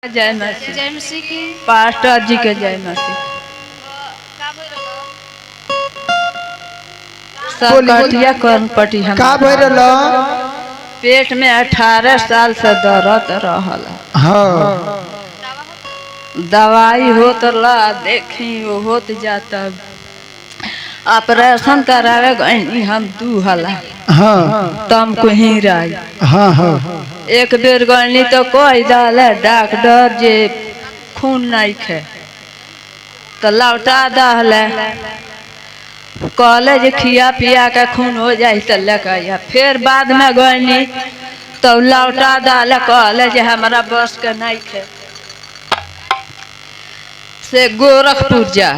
जय मसीह। जय मसीह की। पास्टर जी के जय मसीह। सकटिया कर्णपट्टी हम का भइल पेट में 18 साल से दर्द रहल। हाँ दवाई होत ला देखी वो होत जाता। ऑपरेशन करावे गई हम 2 हला। हाँ तम को ही राई। हाँ हाँ एक बेर गई तो कोई डाले डॉक्टर जे खून नहीं खे तो लौटा दहले कहले जे खिया पिया के खून हो जाए तो लेके फिर बाद में गई तो लौटा दहले कहले जे हमारा बस के नहीं खे से गोरखपुर जा।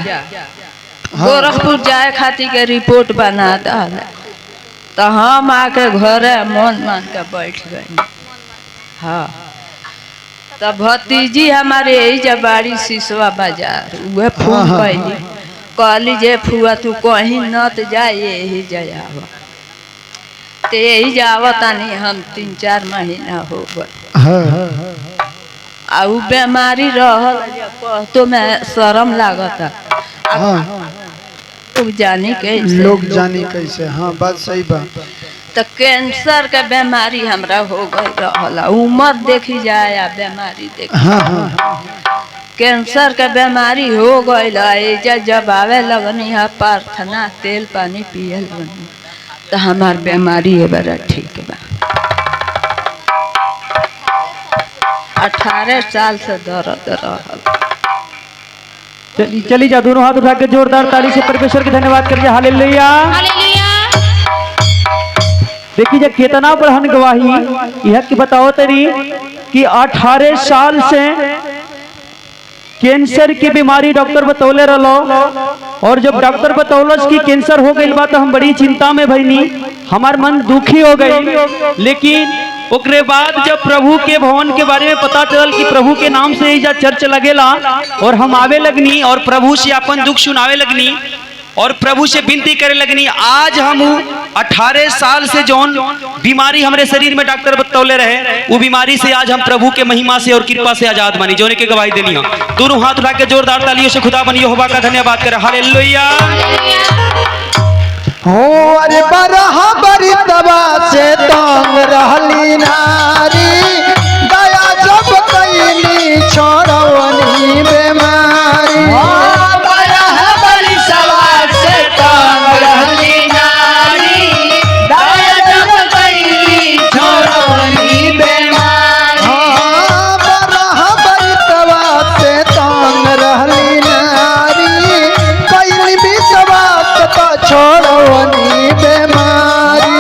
गोरखपुर जाए खातिर के रिपोर्ट बना दहले तो हम आके घरे मन मान के बैठ गई। हाँ तो भतीजी हमारे यही जब बाड़ी सिसवा बाजार वह फोन कैली कहली जे फुआ तू कहीं न तो जाए यही जाव तो यही जावतानी हम 3-4 महीना हो गए। आ उ बीमारी रहल तो मैं शर्म लागता लोग जानी कैसे लोग जानी कैसे। हाँ बात सही बात। तो कैंसर के बीमारी हमरा हो गई रहल। उम्र देखी जाए या बीमारी देखी। हाँ कैंसर के बीमारी हो गई जब आवे लगनी है प्रार्थना तेल पानी पिए लगनी तो हमार बीमारी है बड़ा ठीक बा। 18 साल से दर्द रहल। चली जा दोनों हाथ उठा के जोरदार ताली से परमेश्वर के धन्यवाद करिए। Hallelujah hallelujah. देखिए जब कितना बढ़न गवाही यह कि बताओ तरी कि 18 साल से कैंसर की बीमारी डॉक्टर बतौले रहो और जब डॉक्टर बतौलस कि कैंसर हो गई बात तो हम बड़ी चिंता में भईनी। हमार मन दुखी हो गई। लेकिन ओकरे बाद जब प्रभु के भवन के बारे में पता चल कि प्रभु के नाम से ही चर्च लगेला और हम आवे लगनी और प्रभु से अपन दुख सुनावे लगनी और प्रभु से विनती करे लगनी। आज हम 18 साल से जौन बीमारी हमारे शरीर में डॉक्टर बतौले रहे वो बीमारी से आज हम प्रभु के महिमा से और कृपा से आजाद बनी जोने के गवाही देनी है। दोनों हाथ उठा के जोरदार तालियों से खुदा बनी यहोवा का धन्यवाद करे। हालेलुया। हो अरे बरहा बरी तबा से तंग रहली नारी दया जब कैली छोड़वनी बीमारी। बरहा बरी तबा से तंग रहली नारी दया जब कैली छोड़वनी बीमारी। बरहा बरी तबा से तंग रहली नारी कैली विश्वास तो छोड़वनी बीमारी।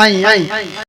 आई